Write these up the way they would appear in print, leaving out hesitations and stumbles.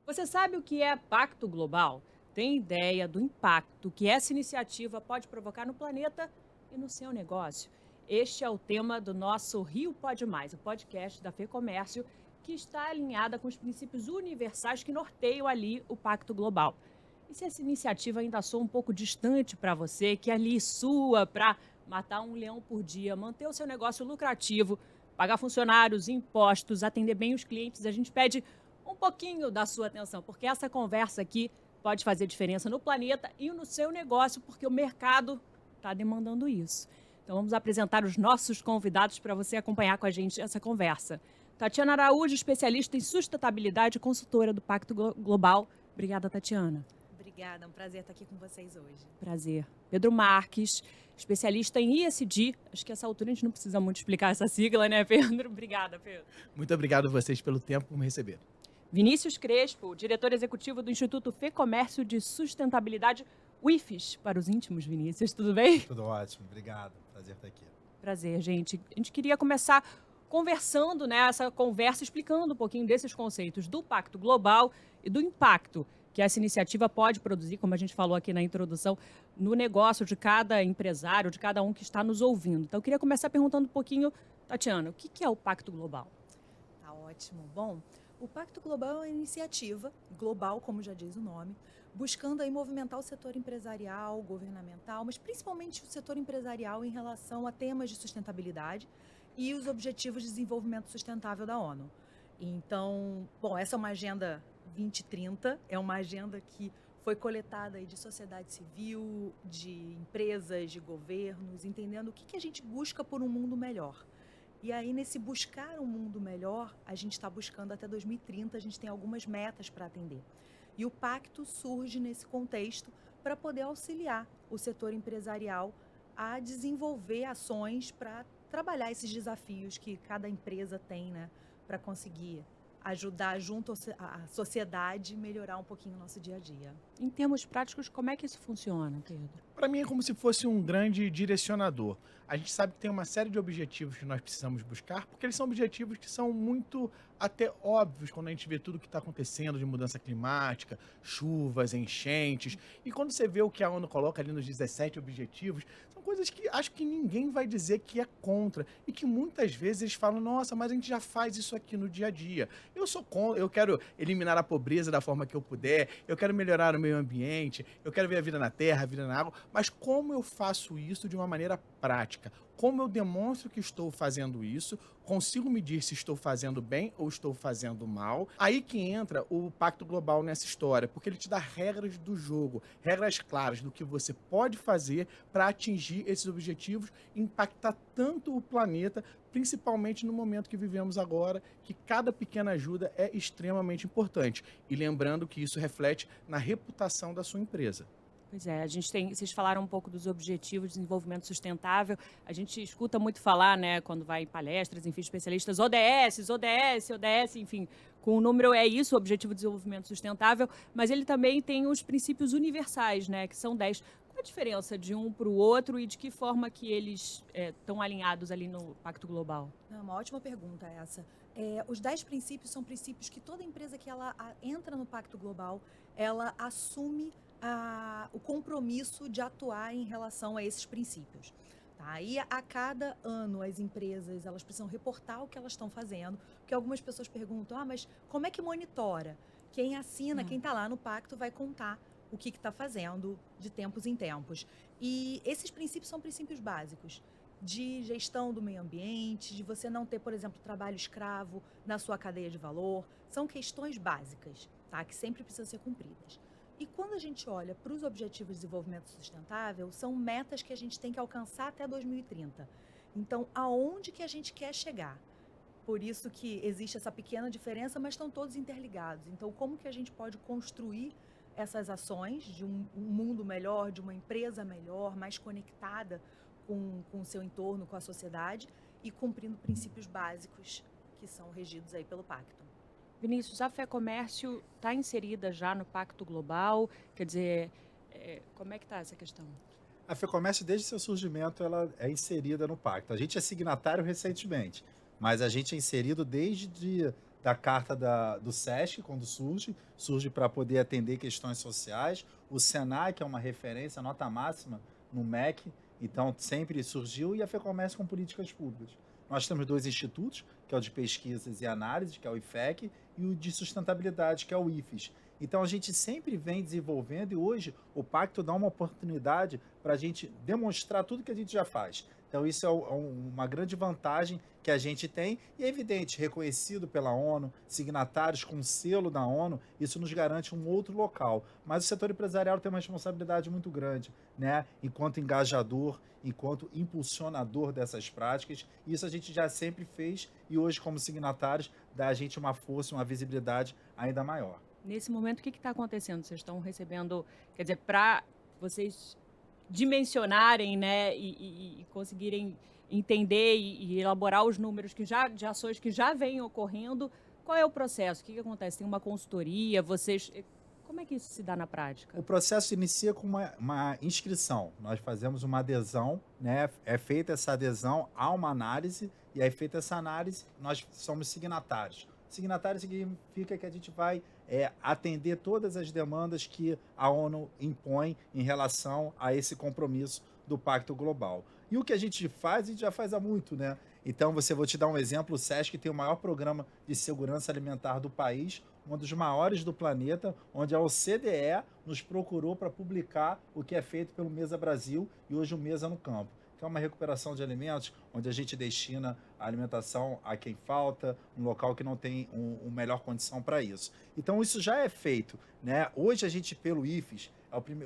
Você sabe o que é Pacto Global? Tem ideia do impacto que essa iniciativa pode provocar no planeta e no seu negócio? Este é o tema do nosso Rio Pode Mais, o podcast da FEComércio, que está alinhada com os princípios universais que norteiam ali o Pacto Global. E se essa iniciativa ainda soa um pouco distante para você, que ali sua para matar um leão por dia, manter o seu negócio lucrativo, pagar funcionários, impostos, atender bem os clientes, a gente pede um pouquinho da sua atenção, porque essa conversa aqui pode fazer diferença no planeta e no seu negócio, porque o mercado está demandando isso. Então vamos apresentar os nossos convidados para você acompanhar com a gente essa conversa. Tatiana Araújo, especialista em sustentabilidade e consultora do Pacto Global. Obrigada, Tatiana. Obrigada, é um prazer estar aqui com vocês hoje. Prazer. Pedro Marques, especialista em ESG. Acho que essa altura a gente não precisa muito explicar essa sigla, né, Pedro? Obrigada, Pedro. Muito obrigado a vocês pelo tempo por me receber. Vinícius Crespo, diretor executivo do Instituto FEComércio de Sustentabilidade, o IFES, para os íntimos, Vinícius, tudo bem? Tudo ótimo, obrigado. Prazer estar aqui. Prazer, gente. A gente queria começar conversando, né, essa conversa, explicando um pouquinho desses conceitos do Pacto Global e do impacto que essa iniciativa pode produzir, como a gente falou aqui na introdução, no negócio de cada empresário, de cada um que está nos ouvindo. Então, eu queria começar perguntando um pouquinho, Tatiana, o que é o Pacto Global? Tá ótimo. Bom, o Pacto Global é uma iniciativa global, como já diz o nome, buscando aí movimentar o setor empresarial, governamental, mas principalmente o setor empresarial em relação a temas de sustentabilidade e os Objetivos de Desenvolvimento Sustentável da ONU. Então, bom, essa é uma agenda 2030, é uma agenda que foi coletada aí de sociedade civil, de empresas, de governos, entendendo o que a gente busca por um mundo melhor. E aí, nesse buscar um mundo melhor, a gente está buscando até 2030, a gente tem algumas metas para atender. E o pacto surge nesse contexto para poder auxiliar o setor empresarial a desenvolver ações para trabalhar esses desafios que cada empresa tem, né, para conseguir ajudar junto à sociedade melhorar um pouquinho o nosso dia a dia. Em termos práticos, como é que isso funciona, Pedro? Para mim é como se fosse um grande direcionador. A gente sabe que tem uma série de objetivos que nós precisamos buscar, porque eles são objetivos que são muito até óbvios quando a gente vê tudo que está acontecendo de mudança climática, chuvas, enchentes. E quando você vê o que a ONU coloca ali nos 17 objetivos, são coisas que acho que ninguém vai dizer que é contra. E que muitas vezes eles falam, nossa, mas a gente já faz isso aqui no dia a dia. Eu sou contra, eu quero eliminar a pobreza da forma que eu puder, eu quero melhorar o meio ambiente, eu quero ver a vida na terra, a vida na água, mas como eu faço isso de uma maneira prática? Como eu demonstro que estou fazendo isso? Consigo medir se estou fazendo bem ou estou fazendo mal? Aí que entra o Pacto Global nessa história, porque ele te dá regras do jogo, regras claras do que você pode fazer para atingir esses objetivos e impactar tanto o planeta, principalmente no momento que vivemos agora, que cada pequena ajuda é extremamente importante. E lembrando que isso reflete na reputação da sua empresa. Pois é, vocês falaram um pouco dos objetivos de desenvolvimento sustentável. A gente escuta muito falar, né, quando vai em palestras, enfim, especialistas, ODS, ODS, ODS, enfim, com o número é isso, o Objetivo de Desenvolvimento Sustentável, mas ele também tem os princípios universais, né, que são 10. Qual a diferença de um para o outro e de que forma que eles estão alinhados ali no Pacto Global? É uma ótima pergunta essa. Os 10 princípios são princípios que toda empresa que ela entra no Pacto Global, ela assume o compromisso de atuar em relação a esses princípios. Tá? E a cada ano as empresas elas precisam reportar o que elas estão fazendo, porque algumas pessoas perguntam, mas como é que monitora? Quem assina, quem está lá no pacto vai contar o que está fazendo de tempos em tempos. E esses princípios são princípios básicos de gestão do meio ambiente, de você não ter, por exemplo, trabalho escravo na sua cadeia de valor. São questões básicas, tá? Que sempre precisam ser cumpridas. E quando a gente olha para os Objetivos de Desenvolvimento Sustentável, são metas que a gente tem que alcançar até 2030. Então, aonde que a gente quer chegar? Por isso que existe essa pequena diferença, mas estão todos interligados. Então, como que a gente pode construir essas ações de um mundo melhor, de uma empresa melhor, mais conectada com o seu entorno, com a sociedade e cumprindo princípios básicos que são regidos aí pelo Pacto. Vinícius, a FEComércio está inserida já no Pacto Global? Quer dizer, como é que está essa questão? A FEComércio, desde seu surgimento, ela é inserida no pacto. A gente é signatário recentemente, mas a gente é inserido desde da carta do SESC, quando surge para poder atender questões sociais. O SENAI, que é uma referência, nota máxima no MEC, então sempre surgiu, e a FEComércio com políticas públicas. Nós temos 2 institutos, que é o de pesquisas e análise, que é o IFEC, e o de sustentabilidade, que é o IFES. Então a gente sempre vem desenvolvendo, e hoje o Pacto dá uma oportunidade para a gente demonstrar tudo que a gente já faz. Então isso é uma grande vantagem que a gente tem, e é evidente, reconhecido pela ONU, signatários com selo da ONU, isso nos garante um outro local. Mas o setor empresarial tem uma responsabilidade muito grande, né? Enquanto engajador, enquanto impulsionador dessas práticas, e isso a gente já sempre fez, e hoje, como signatários, dá a gente uma força, uma visibilidade ainda maior. Nesse momento, o que está acontecendo? Vocês estão recebendo, quer dizer, para vocês dimensionarem, né, e conseguirem entender e elaborar os números de ações que já vêm ocorrendo, qual é o processo? O que acontece? Tem uma consultoria? Como é que isso se dá na prática? O processo inicia com uma inscrição. Nós fazemos uma adesão, né? É feita essa adesão, há uma análise, e aí feita essa análise, nós somos signatários. Signatário significa que a gente vai atender todas as demandas que a ONU impõe em relação a esse compromisso do Pacto Global. E o que a gente já faz há muito, né? Então, vou te dar um exemplo: o SESC tem o maior programa de segurança alimentar do país, um dos maiores do planeta, onde a OCDE nos procurou para publicar o que é feito pelo Mesa Brasil e hoje o Mesa no Campo, que é uma recuperação de alimentos, onde a gente destina a alimentação a quem falta, um local que não tem uma melhor condição para isso. Então, isso já é feito, né? Hoje, a gente, pelo IFES,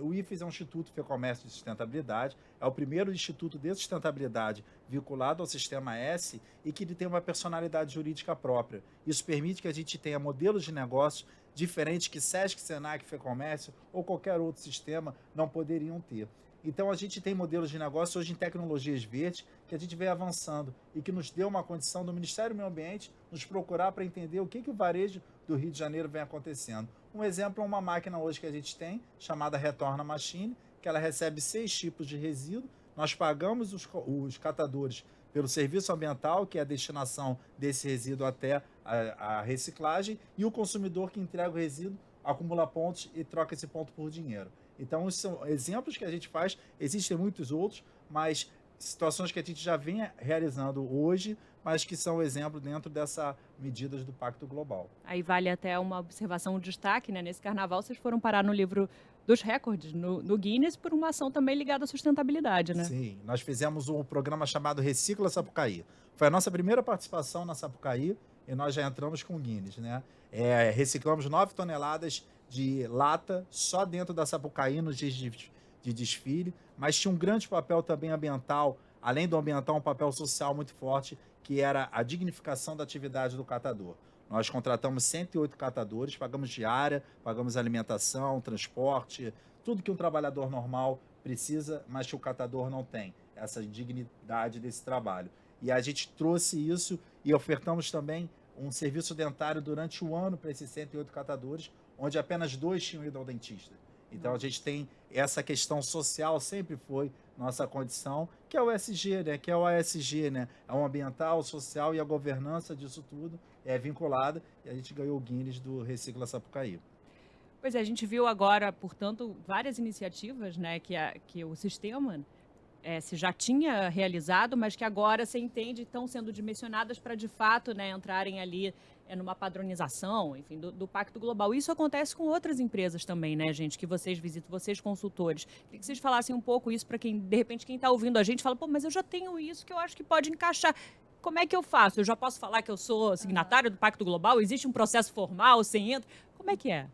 o IFES é um Instituto FEComércio de Sustentabilidade, é o primeiro instituto de sustentabilidade vinculado ao Sistema S e que ele tem uma personalidade jurídica própria. Isso permite que a gente tenha modelos de negócios diferentes que SESC, SENAC, FEComércio ou qualquer outro sistema não poderiam ter. Então, a gente tem modelos de negócio hoje em tecnologias verdes que a gente vem avançando e que nos deu uma condição do Ministério do Meio Ambiente nos procurar para entender o que o varejo do Rio de Janeiro vem acontecendo. Um exemplo é uma máquina hoje que a gente tem, chamada Retorna Machine, que ela recebe 6 tipos de resíduo. Nós pagamos os catadores pelo serviço ambiental, que é a destinação desse resíduo até a reciclagem, e o consumidor que entrega o resíduo acumula pontos e troca esse ponto por dinheiro. Então, esses são exemplos que a gente faz, existem muitos outros, mas situações que a gente já vem realizando hoje, mas que são exemplo dentro dessas medidas do Pacto Global. Aí vale até uma observação, um destaque, né? Nesse carnaval, vocês foram parar no livro dos recordes, no Guinness, por uma ação também ligada à sustentabilidade, né? Sim, nós fizemos um programa chamado Recicla Sapucaí. Foi a nossa primeira participação na Sapucaí e nós já entramos com o Guinness, né? Reciclamos 9 toneladas de lata só dentro da Sapucaí nos dias de desfile, mas tinha um grande papel também ambiental, além do ambiental, um papel social muito forte, que era a dignificação da atividade do catador. Nós contratamos 108 catadores, pagamos diária, pagamos alimentação, transporte, tudo que um trabalhador normal precisa, mas que o catador não tem, essa dignidade desse trabalho. E a gente trouxe isso e ofertamos também um serviço dentário durante o ano para esses 108 catadores, onde apenas 2 tinham ido ao dentista. Então, a gente tem essa questão social, sempre foi nossa condição, que é o SG, né? Que é o ASG, né? É o ambiental, o social e a governança disso tudo é vinculada, e a gente ganhou o Guinness do Recicla Sapucaí. Pois é, a gente viu agora, portanto, várias iniciativas, né, que o sistema se já tinha realizado, mas que agora você entende estão sendo dimensionadas para, de fato, né, entrarem ali numa padronização, enfim, do Pacto Global. Isso acontece com outras empresas também, né, gente, que vocês visitam, vocês consultores. Queria que vocês falassem um pouco isso para quem, de repente, quem está ouvindo a gente fala, pô, mas eu já tenho isso que eu acho que pode encaixar. Como é que eu faço? Eu já posso falar que eu sou signatário do Pacto Global? Existe um processo formal? Você entra? Como é que é?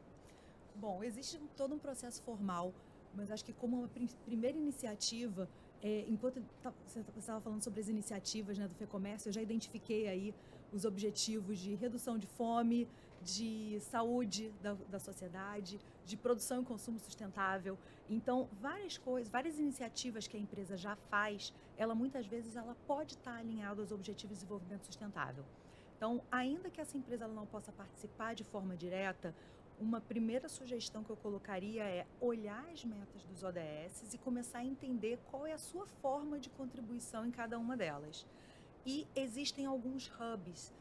Bom, existe todo um processo formal, mas acho que como uma primeira iniciativa, enquanto você estava falando sobre as iniciativas, né, do FEComércio, eu já identifiquei aí os objetivos de redução de fome, de saúde da sociedade, de produção e consumo sustentável. Então, várias iniciativas que a empresa já faz, muitas vezes ela pode estar alinhada aos objetivos de desenvolvimento sustentável. Então, ainda que essa empresa ela não possa participar de forma direta, uma primeira sugestão que eu colocaria é olhar as metas dos ODS e começar a entender qual é a sua forma de contribuição em cada uma delas. E existem alguns hubs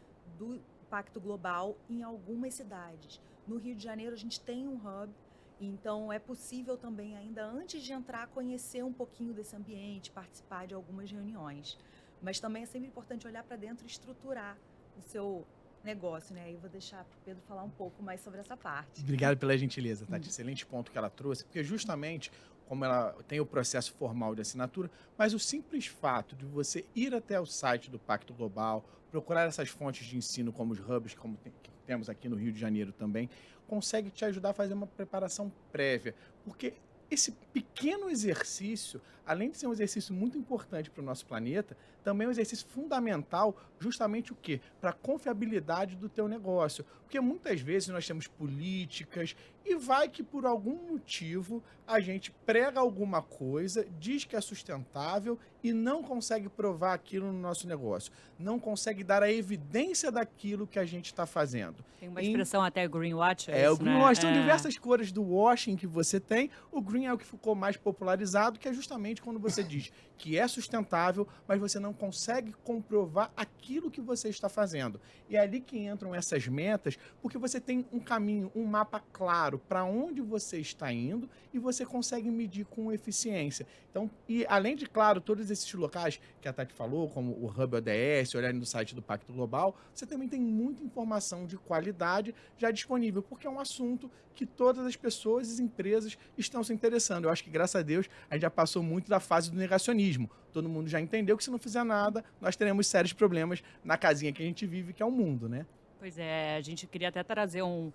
Pacto Global em algumas cidades. No Rio de Janeiro, a gente tem um hub, então é possível também, ainda antes de entrar, conhecer um pouquinho desse ambiente, participar de algumas reuniões. Mas também é sempre importante olhar para dentro e estruturar o seu negócio, né? Aí eu vou deixar para o Pedro falar um pouco mais sobre essa parte. Obrigado pela gentileza, Tati. Excelente ponto que ela trouxe, porque justamente como ela tem o processo formal de assinatura, mas o simples fato de você ir até o site do Pacto Global, procurar essas fontes de ensino como os hubs, que temos aqui no Rio de Janeiro também, consegue te ajudar a fazer uma preparação prévia, porque esse pequeno exercício, além de ser um exercício muito importante para o nosso planeta, também é um exercício fundamental justamente o quê? Para a confiabilidade do teu negócio. Porque muitas vezes nós temos políticas e vai que por algum motivo a gente prega alguma coisa, diz que é sustentável e não consegue provar aquilo no nosso negócio. Não consegue dar a evidência daquilo que a gente está fazendo. Tem uma expressão até greenwash. O isso, greenwash né? são diversas cores do washing que você tem. O green é o que ficou mais popularizado, que é justamente quando você diz que é sustentável, mas você não consegue comprovar aquilo que você está fazendo. E é ali que entram essas metas, porque você tem um caminho, um mapa claro para onde você está indo e você consegue medir com eficiência. Então, e além de, claro, todos esses locais que a Tati falou, como o Hub ODS, olharem no site do Pacto Global, você também tem muita informação de qualidade já disponível, porque é um assunto que todas as pessoas e empresas estão se interessando. Eu acho que, graças a Deus, a gente já passou muito da fase do negacionismo. Todo mundo já entendeu que se não fizer nada, nós teremos sérios problemas na casinha que a gente vive, que é o mundo, né? Pois é, a gente queria até trazer um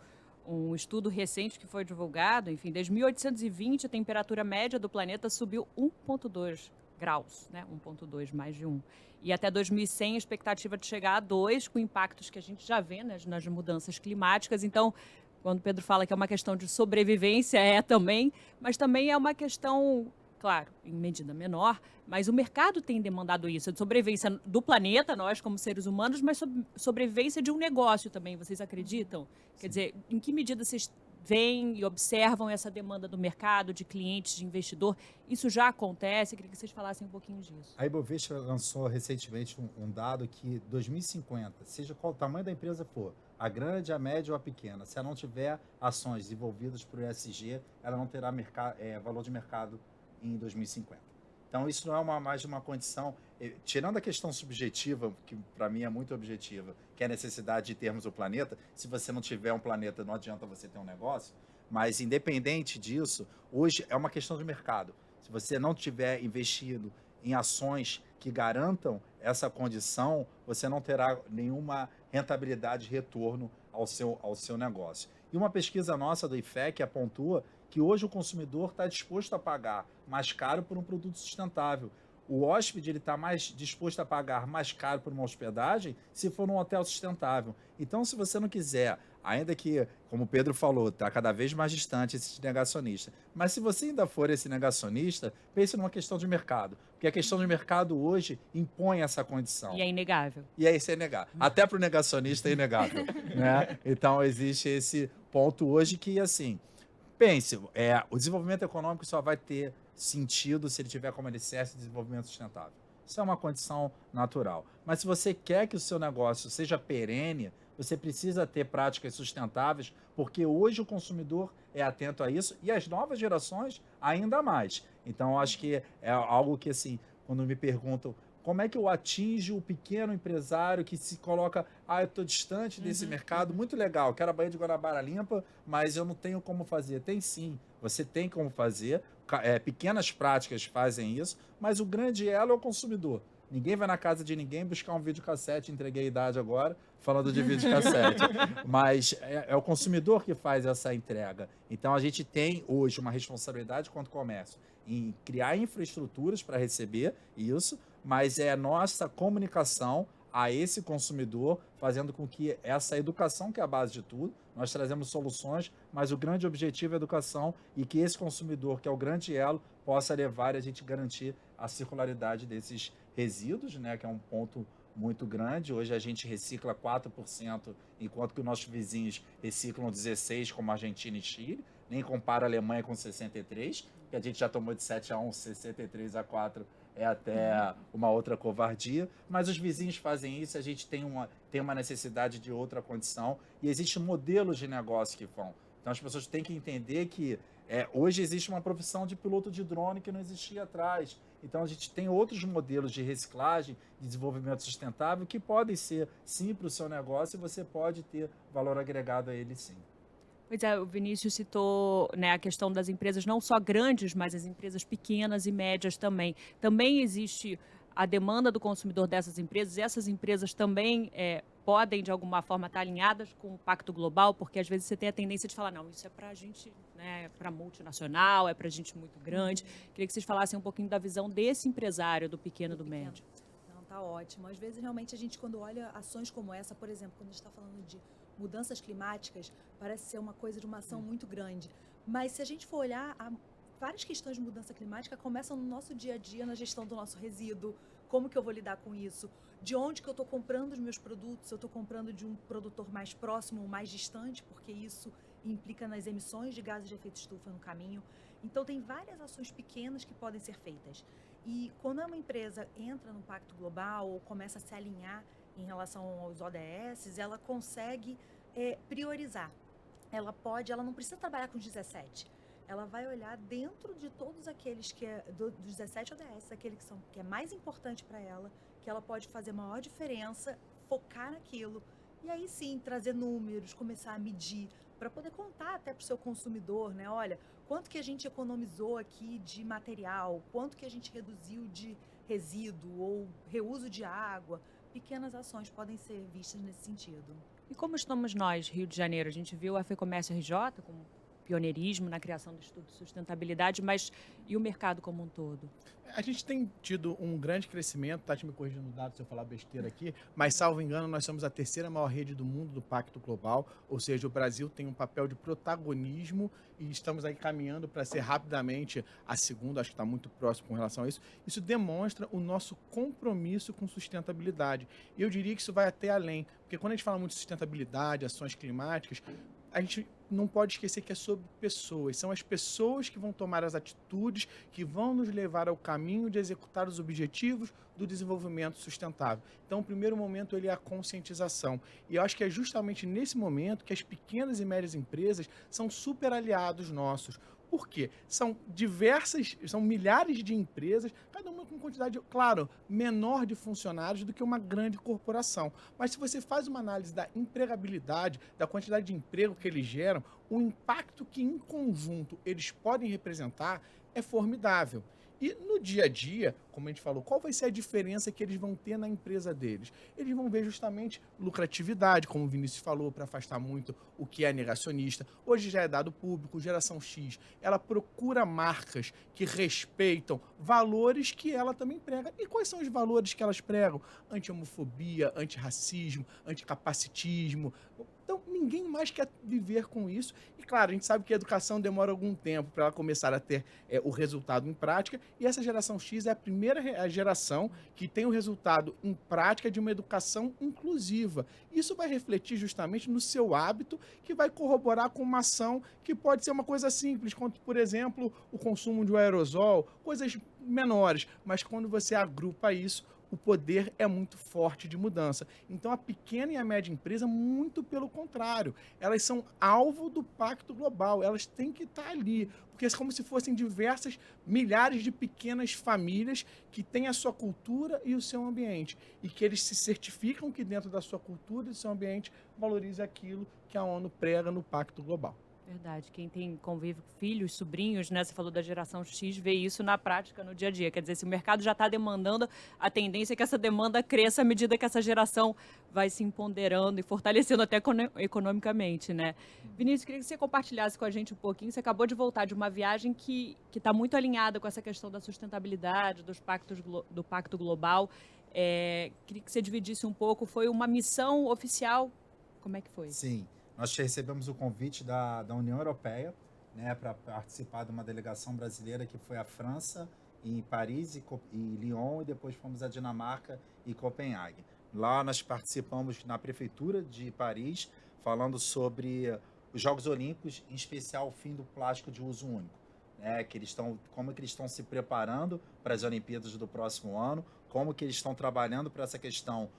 estudo recente que foi divulgado. Enfim, desde 1820, a temperatura média do planeta subiu 1,2 graus, né? 1,2, mais de 1. E até 2100, a expectativa de chegar a 2, com impactos que a gente já vê, né, nas mudanças climáticas. Então, quando o Pedro fala que é uma questão de sobrevivência, é também, mas também é uma questão, claro, em medida menor, mas o mercado tem demandado isso, de sobrevivência do planeta, nós como seres humanos, mas sobrevivência de um negócio também, vocês acreditam? Sim. Quer dizer, em que medida vocês veem e observam essa demanda do mercado, de clientes, de investidor? Isso já acontece? Eu queria que vocês falassem um pouquinho disso. A Ibovespa lançou recentemente um dado que 2050, seja qual o tamanho da empresa for, a grande, a média ou a pequena, se ela não tiver ações desenvolvidas por ESG, ela não terá valor de mercado em 2050. Então, isso não é mais uma condição, tirando a questão subjetiva, que para mim é muito objetiva, que é a necessidade de termos o planeta. Se você não tiver um planeta, não adianta você ter um negócio, mas independente disso, hoje é uma questão de mercado. Se você não tiver investido em ações que garantam essa condição, você não terá nenhuma rentabilidade de retorno ao seu negócio. E uma pesquisa nossa do IFEC apontou que hoje o consumidor está disposto a pagar mais caro por um produto sustentável. O hóspede está mais disposto a pagar mais caro por uma hospedagem se for num hotel sustentável. Então, se você não quiser, ainda que, como o Pedro falou, está cada vez mais distante esse negacionista, mas se você ainda for esse negacionista, pense numa questão de mercado. Porque a questão de mercado hoje impõe essa condição. E é inegável. E aí isso é inegável. Até para o negacionista é inegável. Né? Então, existe esse ponto hoje que, assim, pense, o desenvolvimento econômico só vai ter sentido se ele tiver como alicerce desenvolvimento sustentável. Isso é uma condição natural. Mas se você quer que o seu negócio seja perene, você precisa ter práticas sustentáveis, porque hoje o consumidor é atento a isso e as novas gerações ainda mais. Então, acho que é algo que, assim, quando me perguntam como é que eu atinjo o pequeno empresário que se coloca, eu estou distante desse mercado, muito legal, quero a Baía de Guanabara limpa, mas eu não tenho como fazer. Tem sim, você tem como fazer, pequenas práticas fazem isso, mas o grande elo é o consumidor. Ninguém vai na casa de ninguém buscar um videocassete, entreguei a idade agora, falando de videocassete. Mas é o consumidor que faz essa entrega. Então, a gente tem hoje uma responsabilidade quanto comércio em criar infraestruturas para receber isso, mas é a nossa comunicação a esse consumidor, fazendo com que essa educação, que é a base de tudo, nós trazemos soluções, mas o grande objetivo é a educação e que esse consumidor, que é o grande elo, possa levar e a gente garantir a circularidade desses resíduos, né, que é um ponto muito grande. Hoje a gente recicla 4%, enquanto que os nossos vizinhos reciclam 16%, como a Argentina e Chile. Nem compara a Alemanha com 63%, que a gente já tomou de 7-1, 63-4 é até uma outra covardia, mas os vizinhos fazem isso, a gente tem uma necessidade de outra condição e existem modelos de negócio que vão. Então as pessoas têm que entender que hoje existe uma profissão de piloto de drone que não existia atrás. Então a gente tem outros modelos de reciclagem, de desenvolvimento sustentável que podem ser sim para o seu negócio e você pode ter valor agregado a ele sim. Pois é, o Vinícius citou, né, a questão das empresas não só grandes, mas as empresas pequenas e médias também. Também existe a demanda do consumidor dessas empresas, e essas empresas também podem, de alguma forma, estar alinhadas com o Pacto Global, porque às vezes você tem a tendência de falar, não, isso é para a gente, né, para multinacional, é para gente muito grande. Queria que vocês falassem um pouquinho da visão desse empresário, do pequeno e do médio. Não, tá ótimo. Às vezes, realmente, a gente, quando olha ações como essa, por exemplo, quando a gente está falando de mudanças climáticas, parece ser uma coisa de uma ação muito grande. Mas se a gente for olhar, várias questões de mudança climática começam no nosso dia a dia, na gestão do nosso resíduo, como que eu vou lidar com isso, de onde que eu estou comprando os meus produtos, se eu estou comprando de um produtor mais próximo ou mais distante, porque isso implica nas emissões de gases de efeito estufa no caminho. Então, tem várias ações pequenas que podem ser feitas. E quando uma empresa entra no Pacto Global ou começa a se alinhar em relação aos ODS, ela consegue priorizar. Ela não precisa trabalhar com os 17. Ela vai olhar dentro de todos aqueles dos 17 ODS, aquele que é mais importante para ela, que ela pode fazer maior diferença, focar naquilo. E aí sim, trazer números, começar a medir, para poder contar até para o seu consumidor, né? Olha, quanto que a gente economizou aqui de material, quanto que a gente reduziu de resíduo ou reuso de água. Pequenas ações podem ser vistas nesse sentido. E como estamos nós, Rio de Janeiro? A gente viu a FEComércio RJ como pioneirismo na criação do Estudo de Sustentabilidade, mas e o mercado como um todo? A gente tem tido um grande crescimento, Tati me corrigindo o dado se eu falar besteira aqui, mas salvo engano nós somos a terceira maior rede do mundo do Pacto Global, ou seja, o Brasil tem um papel de protagonismo e estamos aí caminhando para ser rapidamente a segunda, acho que está muito próximo com relação a isso. Isso demonstra o nosso compromisso com sustentabilidade. E eu diria que isso vai até além, porque quando a gente fala muito de sustentabilidade, ações climáticas, a gente não pode esquecer que é sobre pessoas. São as pessoas que vão tomar as atitudes que vão nos levar ao caminho de executar os objetivos do desenvolvimento sustentável. Então, o primeiro momento ele é a conscientização. E eu acho que é justamente nesse momento que as pequenas e médias empresas são super aliados nossos. Por quê? São milhares de empresas, cada uma com quantidade, claro, menor de funcionários do que uma grande corporação. Mas se você faz uma análise da empregabilidade, da quantidade de emprego que eles geram, o impacto que em conjunto eles podem representar é formidável. E no dia a dia, como a gente falou, qual vai ser a diferença que eles vão ter na empresa deles? Eles vão ver justamente lucratividade, como o Vinícius falou, para afastar muito o que é negacionista. Hoje já é dado público, geração X, ela procura marcas que respeitam valores que ela também prega. E quais são os valores que elas pregam? Anti-homofobia, antirracismo, anticapacitismo. Então, ninguém mais quer viver com isso. E, claro, a gente sabe que a educação demora algum tempo para ela começar a ter o resultado em prática. E essa geração X é a primeira geração que tem o resultado em prática de uma educação inclusiva. Isso vai refletir justamente no seu hábito, que vai corroborar com uma ação que pode ser uma coisa simples, como, por exemplo, o consumo de um aerosol, coisas menores. Mas quando você agrupa isso, o poder é muito forte de mudança. Então, a pequena e a média empresa, muito pelo contrário, elas são alvo do Pacto Global, elas têm que estar ali, porque é como se fossem diversas milhares de pequenas famílias que têm a sua cultura e o seu ambiente, e que eles se certificam que dentro da sua cultura e do seu ambiente valorize aquilo que a ONU prega no Pacto Global. Verdade. Quem tem convive com filhos, sobrinhos, né? Você falou da geração X, vê isso na prática, no dia a dia. Quer dizer, se o mercado já está demandando, a tendência é que essa demanda cresça à medida que essa geração vai se empoderando e fortalecendo até economicamente, né? Vinícius, queria que você compartilhasse com a gente um pouquinho. Você acabou de voltar de uma viagem que está muito alinhada com essa questão da sustentabilidade, do Pacto Global. Queria que você dividisse um pouco. Foi uma missão oficial? Como é que foi? Sim. Nós recebemos o convite da União Europeia, né, para participar de uma delegação brasileira que foi à França, em Paris e Lyon, e depois fomos à Dinamarca e Copenhague. Lá nós participamos na Prefeitura de Paris, falando sobre os Jogos Olímpicos, em especial o fim do plástico de uso único. né, como que eles estão se preparando para as Olimpíadas do próximo ano, como que eles estão trabalhando para essa questão,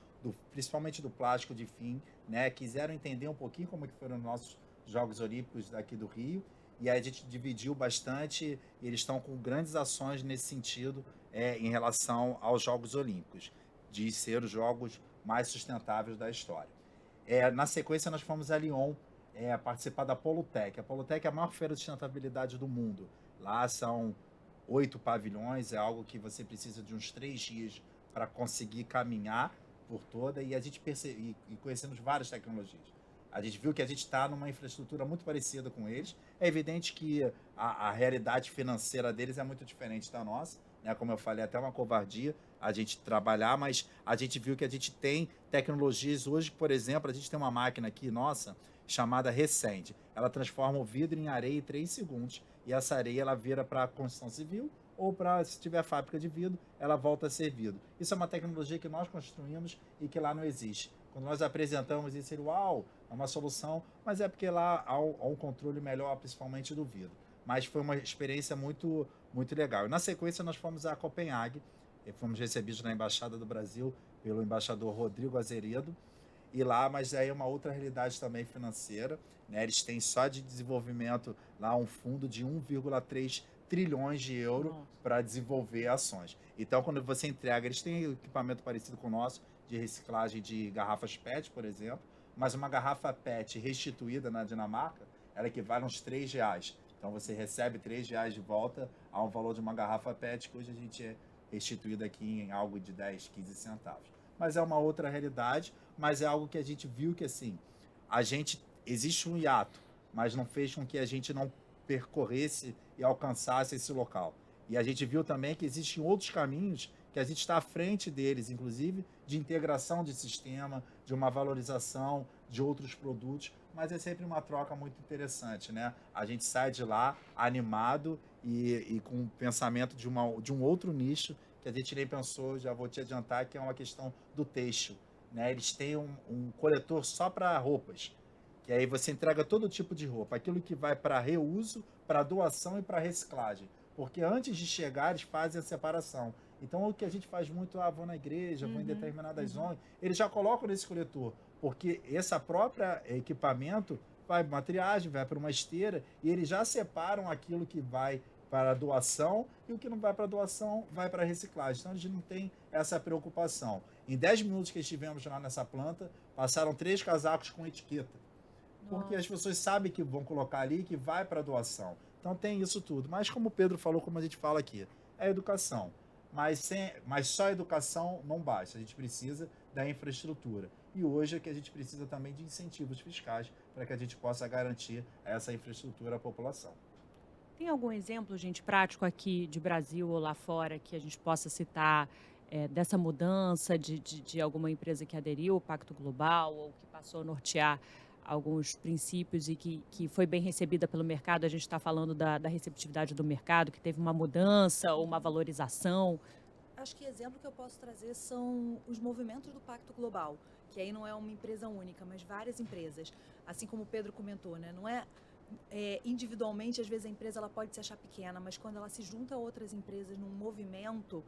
principalmente do plástico de fim, né, quiseram entender um pouquinho como que foram os nossos Jogos Olímpicos daqui do Rio, e aí a gente dividiu bastante, e eles estão com grandes ações nesse sentido em relação aos Jogos Olímpicos, de ser os jogos mais sustentáveis da história. Na sequência, nós fomos a Lyon participar da Polutec. A Polutec é a maior feira de sustentabilidade do mundo. Lá são 8 pavilhões, é algo que você precisa de uns 3 dias para conseguir caminhar por toda, e a gente e conhecemos várias tecnologias. A gente viu que a gente está numa infraestrutura muito parecida com eles. É evidente que a realidade financeira deles é muito diferente da nossa, né? Como eu falei, até uma covardia a gente trabalhar, mas a gente viu que a gente tem tecnologias hoje, por exemplo, a gente tem uma máquina aqui, nossa, chamada Rescend. Ela transforma o vidro em areia em 3 segundos, e essa areia ela vira para a construção civil, ou para, se tiver fábrica de vidro, ela volta a ser vidro. Isso é uma tecnologia que nós construímos e que lá não existe. Quando nós apresentamos isso, uau, é uma solução, mas é porque lá há um controle melhor, principalmente do vidro. Mas foi uma experiência muito, muito legal. E na sequência, nós fomos a Copenhague, e fomos recebidos na Embaixada do Brasil pelo embaixador Rodrigo Azeredo, e lá, mas aí é uma outra realidade também financeira, né? Eles têm só de desenvolvimento lá um fundo de 1,3 trilhões de euros para desenvolver ações. Então, quando você entrega, eles têm equipamento parecido com o nosso, de reciclagem de garrafas PET, por exemplo, mas uma garrafa PET restituída na Dinamarca, ela equivale a uns R$3. Então, você recebe R$3 de volta ao valor de uma garrafa PET, que hoje a gente é restituída aqui em algo de 10, 15 centavos. Mas é uma outra realidade, mas é algo que a gente viu que, assim, existe um hiato, mas não fez com que a gente não percorresse e alcançasse esse local. E a gente viu também que existem outros caminhos que a gente está à frente deles, inclusive de integração de sistema, de uma valorização de outros produtos, mas é sempre uma troca muito interessante, né? A gente sai de lá animado e com o pensamento de um outro nicho que a gente nem pensou, já vou te adiantar, que é uma questão do têxtil, né? Eles têm um coletor só para roupas, que aí você entrega todo tipo de roupa, aquilo que vai para reuso, para doação e para reciclagem, porque antes de chegar eles fazem a separação. Então, o que a gente faz muito, vou na igreja, vou em determinadas zonas, eles já colocam nesse coletor, porque esse próprio equipamento vai para uma triagem, vai para uma esteira, e eles já separam aquilo que vai para a doação e o que não vai para a doação vai para a reciclagem. Então, a gente não tem essa preocupação. Em 10 minutos que estivemos lá nessa planta, passaram 3 casacos com etiqueta, porque as pessoas sabem que vão colocar ali que vai para a doação. Então, tem isso tudo. Mas, como o Pedro falou, como a gente fala aqui, é educação. Mas só a educação não basta, a gente precisa da infraestrutura. E hoje é que a gente precisa também de incentivos fiscais para que a gente possa garantir essa infraestrutura à população. Tem algum exemplo, gente, prático aqui de Brasil ou lá fora que a gente possa citar dessa mudança de alguma empresa que aderiu ao Pacto Global ou que passou a nortear alguns princípios e que foi bem recebida pelo mercado? A gente está falando da receptividade do mercado, que teve uma mudança ou uma valorização. Acho que exemplo que eu posso trazer são os movimentos do Pacto Global, que aí não é uma empresa única, mas várias empresas. Assim como o Pedro comentou, né? Não é, individualmente, às vezes a empresa ela pode se achar pequena, mas quando ela se junta a outras empresas num movimento,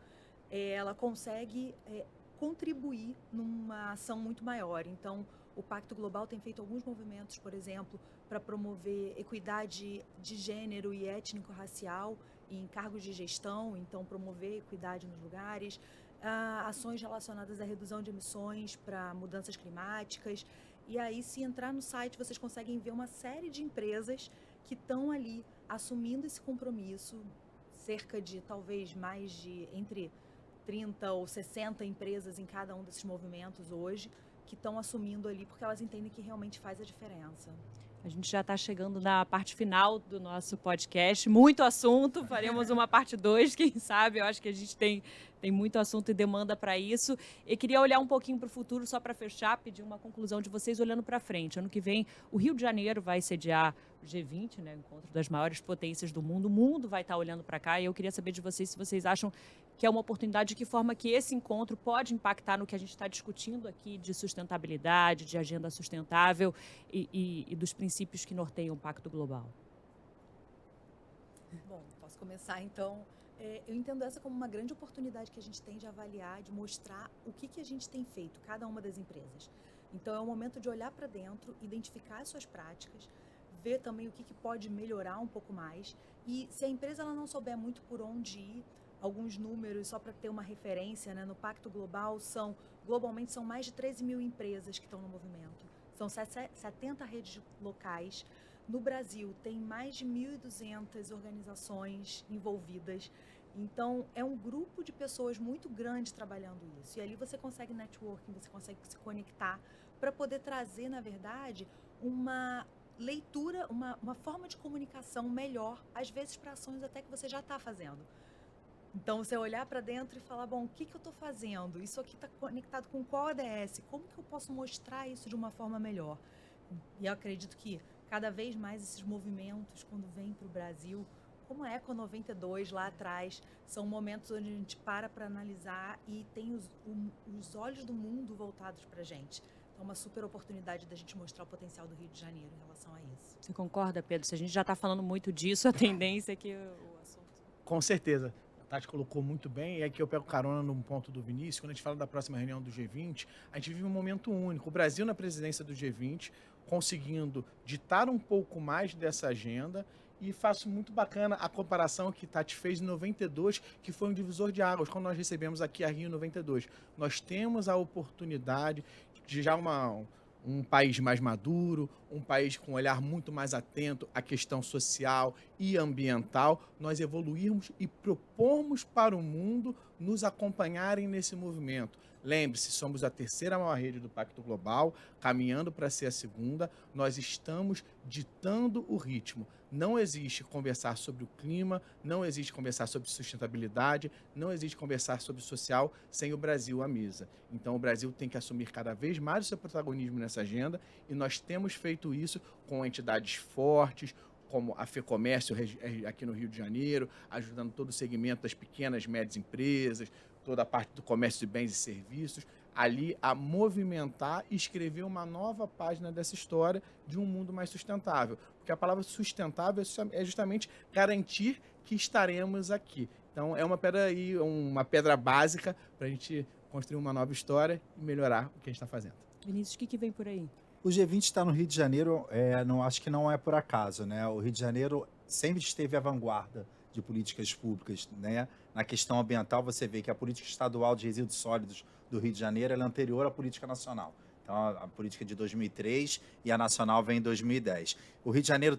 ela consegue contribuir numa ação muito maior. Então, o Pacto Global tem feito alguns movimentos, por exemplo, para promover equidade de gênero e étnico-racial em cargos de gestão, então promover equidade nos lugares, ações relacionadas à redução de emissões para mudanças climáticas. E aí, se entrar no site, vocês conseguem ver uma série de empresas que estão ali assumindo esse compromisso, cerca de talvez mais de entre 30 ou 60 empresas em cada um desses movimentos hoje, que estão assumindo ali, porque elas entendem que realmente faz a diferença. A gente já está chegando na parte final do nosso podcast. Muito assunto, faremos uma parte 2, quem sabe. Eu acho que a gente tem muito assunto e demanda para isso. E queria olhar um pouquinho para o futuro, só para fechar, pedir uma conclusão de vocês olhando para frente. Ano que vem, o Rio de Janeiro vai sediar o G20, né, o encontro das maiores potências do mundo. O mundo vai estar olhando para cá e eu queria saber de vocês se vocês acham que é uma oportunidade, de que forma que esse encontro pode impactar no que a gente está discutindo aqui de sustentabilidade, de agenda sustentável e dos princípios que norteiam o Pacto Global. Bom, posso começar então. Eu entendo essa como uma grande oportunidade que a gente tem de avaliar, de mostrar o que a gente tem feito, cada uma das empresas. Então, é o momento de olhar para dentro, identificar as suas práticas, ver também o que pode melhorar um pouco mais. E se a empresa ela não souber muito por onde ir, alguns números, só para ter uma referência, né, no Pacto Global, globalmente são mais de 13 mil empresas que estão no movimento. São 70 redes locais. No Brasil, tem mais de 1.200 organizações envolvidas. Então, é um grupo de pessoas muito grande trabalhando isso. E ali você consegue networking, você consegue se conectar para poder trazer, na verdade, uma leitura, uma forma de comunicação melhor, às vezes para ações até que você já está fazendo. Então, você olhar para dentro e falar, bom, o que eu estou fazendo? Isso aqui está conectado com qual ODS? Como que eu posso mostrar isso de uma forma melhor? E eu acredito que cada vez mais esses movimentos, quando vêm para o Brasil, como a Eco 92 lá atrás, são momentos onde a gente para analisar e tem os olhos do mundo voltados para a gente. Então, é uma super oportunidade da gente mostrar o potencial do Rio de Janeiro em relação a isso. Você concorda, Pedro? Se a gente já está falando muito disso, a tendência é que o assunto... Com certeza. A Tati colocou muito bem, e aqui eu pego carona num ponto do Vinícius. Quando a gente fala da próxima reunião do G20, a gente vive um momento único. O Brasil na presidência do G20, conseguindo ditar um pouco mais dessa agenda, e faço muito bacana a comparação que Tati fez em 92, que foi um divisor de águas, quando nós recebemos aqui a Rio 92. Nós temos a oportunidade de já um país mais maduro, um país com um olhar muito mais atento à questão social e ambiental, nós evoluirmos e propormos para o mundo nos acompanharem nesse movimento. Lembre-se, somos a terceira maior rede do Pacto Global, caminhando para ser a segunda, nós estamos ditando o ritmo. Não existe conversar sobre o clima, não existe conversar sobre sustentabilidade, não existe conversar sobre social sem o Brasil à mesa. Então o Brasil tem que assumir cada vez mais o seu protagonismo nessa agenda, e nós temos feito isso com entidades fortes, como a FEComércio aqui no Rio de Janeiro, ajudando todo o segmento das pequenas e médias empresas, toda a parte do comércio de bens e serviços, ali a movimentar e escrever uma nova página dessa história de um mundo mais sustentável. Porque a palavra sustentável é justamente garantir que estaremos aqui. Então é uma pedra básica para a gente construir uma nova história e melhorar o que a gente está fazendo. Vinícius, o que vem por aí? O G20 está no Rio de Janeiro, acho que não é por acaso, né? O Rio de Janeiro sempre esteve à vanguarda de políticas públicas, né? Na questão ambiental, você vê que a política estadual de resíduos sólidos do Rio de Janeiro é anterior à política nacional. Então, a política de 2003 e a nacional vem em 2010. O Rio de Janeiro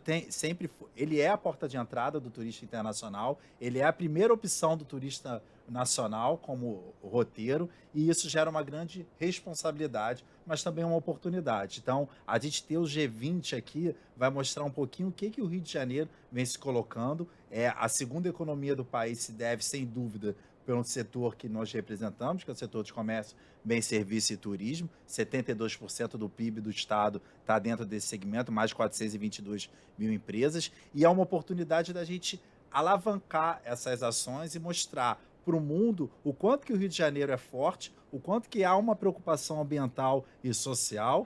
ele é a porta de entrada do turista internacional, ele é a primeira opção do turista nacional como roteiro, e isso gera uma grande responsabilidade, mas também uma oportunidade. Então, a gente ter o G20 aqui vai mostrar um pouquinho o que o Rio de Janeiro vem se colocando. A segunda economia do país se deve, sem dúvida, pelo setor que nós representamos, que é o setor de comércio, bem, serviço e turismo. 72% do PIB do Estado está dentro desse segmento, mais de 422 mil empresas, e é uma oportunidade da gente alavancar essas ações e mostrar para o mundo o quanto que o Rio de Janeiro é forte, o quanto que há uma preocupação ambiental e social,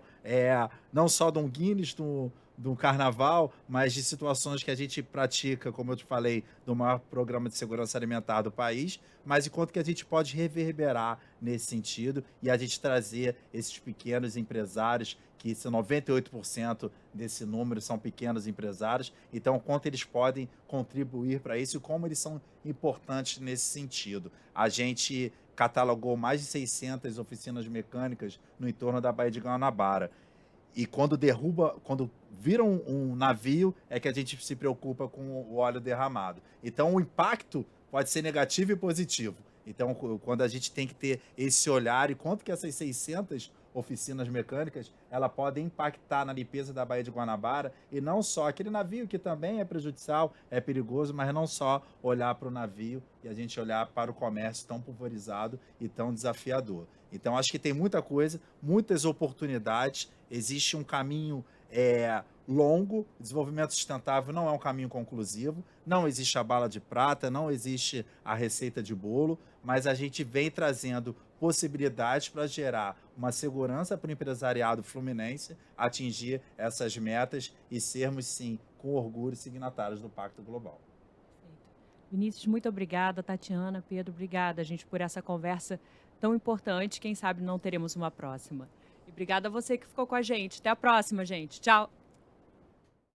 não só do Guinness, do carnaval, mas de situações que a gente pratica, como eu te falei, do maior programa de segurança alimentar do país, mas enquanto que a gente pode reverberar nesse sentido e a gente trazer esses pequenos empresários, que 98% desse número são pequenos empresários, então quanto eles podem contribuir para isso e como eles são importantes nesse sentido. A gente catalogou mais de 600 oficinas mecânicas no entorno da Baía de Guanabara. E quando vira um navio, é que a gente se preocupa com o óleo derramado. Então, o impacto pode ser negativo e positivo. Então, quando a gente tem que ter esse olhar e quanto que essas 600 oficinas mecânicas, ela podem impactar na limpeza da Baía de Guanabara, e não só aquele navio que também é prejudicial, é perigoso, mas não só olhar para o navio e a gente olhar para o comércio tão pulverizado e tão desafiador. Então, acho que tem muita coisa, muitas oportunidades, existe um caminho longo, o desenvolvimento sustentável não é um caminho conclusivo, não existe a bala de prata, não existe a receita de bolo, mas a gente vem trazendo possibilidades para gerar uma segurança para o empresariado fluminense atingir essas metas e sermos, sim, com orgulho, signatários do Pacto Global. Vinícius, muito obrigada. Tatiana, Pedro, obrigada, gente, por essa conversa tão importante. Quem sabe não teremos uma próxima. E obrigada a você que ficou com a gente. Até a próxima, gente. Tchau.